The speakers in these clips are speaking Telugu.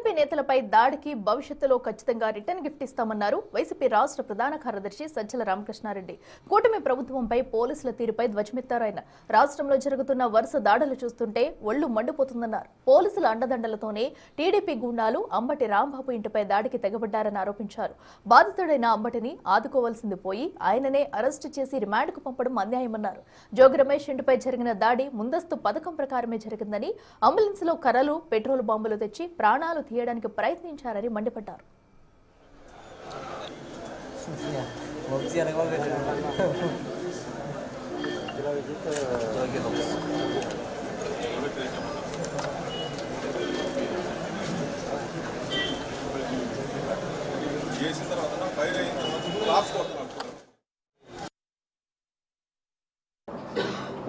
టీడీపీ నేతలపై దాడికి భవిష్యత్తులో ఖచ్చితంగా రిటర్న్ గిఫ్ట్ ఇస్తామన్నారు వైసీపీ రాష్ట్ర ప్రధాన కార్యదర్శి సజ్జల రామకృష్ణారెడ్డి. కూటమి ప్రభుత్వంపై పోలీసుల తీరుపై ధ్వజమెత్తారు ఆయన. రాష్ట్రంలో జరుగుతున్న వరుస దాడులు చూస్తుంటే ఒళ్లు మండిపోతుందన్నారు. పోలీసుల అండదండలతోనే టీడీపీ గుండాలు అంబటి రాంబాబు ఇంటిపై దాడికి తెగబడ్డారని ఆరోపించారు. బాధితుడైన అంబటిని ఆదుకోవాల్సింది పోయి ఆయననే అరెస్టు చేసి రిమాండ్కు పంపడం అన్యాయమన్నారు. జోగి రమేష్ ఇంటిపై జరిగిన దాడి ముందస్తు పథకం ప్రకారమే జరిగిందని, అంబులెన్స్ లో కర్రలు, పెట్రోల్ బాంబులు తెచ్చి ప్రాణాలు తీయడానికి ప్రయత్నించారని మండిపడ్డారు.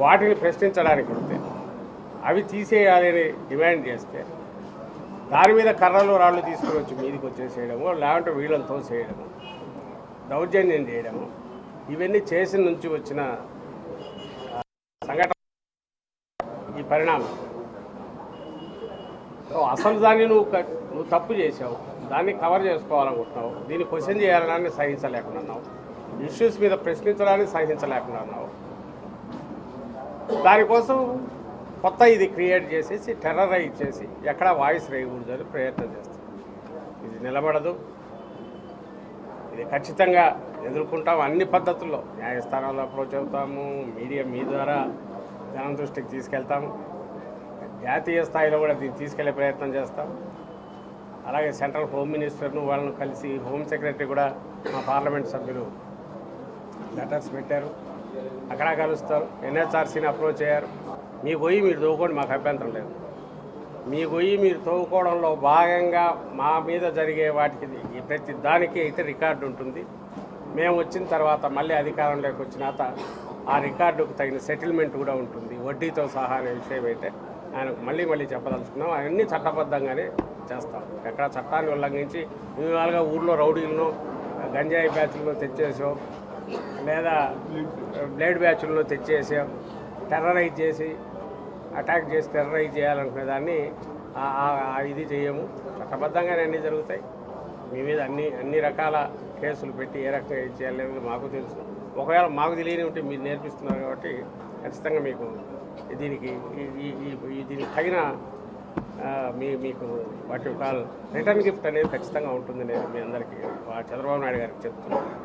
వాటిని ప్రశ్నించడానికి వస్తే అవి తీసేయాలని డిమాండ్ చేస్తే దాని మీద కర్రలు రాళ్ళు తీసుకుని వచ్చి మీదికి వచ్చేసేయడము, లేదంటే వీళ్ళతో చేయడము, దౌర్జన్యం చేయడము, ఇవన్నీ చేసిన నుంచి వచ్చిన సంఘటన ఈ పరిణామం. అసలు దాన్ని నువ్వు తప్పు చేసావు, దాన్ని కవర్ చేసుకోవాలనుకుంటున్నావు, దీన్ని క్వశ్చన్ చేయాలని సహించలేకున్నావు, ఇష్యూస్ మీద ప్రశ్నించడానికి సహించలేకున్నావు. దానికోసం కొత్త ఇది క్రియేట్ చేసేసి టెర్రరైజ్ చేసి ఎక్కడ వాయిస్ రేయకూడదని ప్రయత్నం చేస్తాం. ఇది నిలబడదు. ఇది ఖచ్చితంగా ఎదుర్కొంటాము. అన్ని పద్ధతుల్లో న్యాయస్థానాల్లో అప్రోచ్ అవుతాము, మీడియా మీ ద్వారా జనం దృష్టికి తీసుకెళ్తాము, జాతీయ స్థాయిలో కూడా దీన్ని తీసుకెళ్లే ప్రయత్నం చేస్తాం. అలాగే సెంట్రల్ హోమ్ మినిస్టర్ను వాళ్ళను కలిసి హోమ్ సెక్రటరీ కూడా మా పార్లమెంట్ సభ్యులు లెటర్స్ పెట్టారు, అక్కడ కలుస్తారు. ఎన్హెచ్ఆర్సీని అప్రోచ్ అయ్యారు. మీ గొయ్యి మీరు తవ్వుకోండి, మాకు అభ్యంతరం లేదు. మీ గొయ్యి మీరు తవ్వుకోవడంలో భాగంగా మా మీద జరిగే వాటికి ప్రతి దానికి అయితే రికార్డు ఉంటుంది. మేము వచ్చిన తర్వాత మళ్ళీ అధికారంలోకి వచ్చినాక ఆ రికార్డుకు తగిన సెటిల్మెంట్ కూడా ఉంటుంది, వడ్డీతో సహా అనే విషయం అయితే ఆయనకు మళ్ళీ చెప్పదలుచుకున్నాం. అవన్నీ చట్టబద్ధంగానే చేస్తాం. ఎక్కడ చట్టాన్ని ఉల్లంఘించి ఇవాళగా ఊళ్ళో రౌడీలను, గంజాయి బ్యాచ్లను తెచ్చేసో లేదా బ్లేడ్ బ్యాచ్లను తెచ్చేసో టెర్రరైజ్ చేసి అటాక్ చేసి టెర్రరైజ్ చేయాలనుకునే దాన్ని ఇది చేయము. చట్టబద్ధంగానే అన్నీ జరుగుతాయి. మీ మీద అన్ని రకాల కేసులు పెట్టి ఏ రకంగా ఇది చేయాలనేది మాకు తెలుసు. ఒకవేళ మాకు తెలియని ఉంటే మీరు నేర్పిస్తున్నారు కాబట్టి ఖచ్చితంగా మీకు దీనికి తగిన మీకు వాటి కాల్ రిటర్న్ గిఫ్ట్ అనేది ఖచ్చితంగా ఉంటుంది. నేను మీ అందరికీ చంద్రబాబు నాయుడు గారికి చెప్తున్నాను.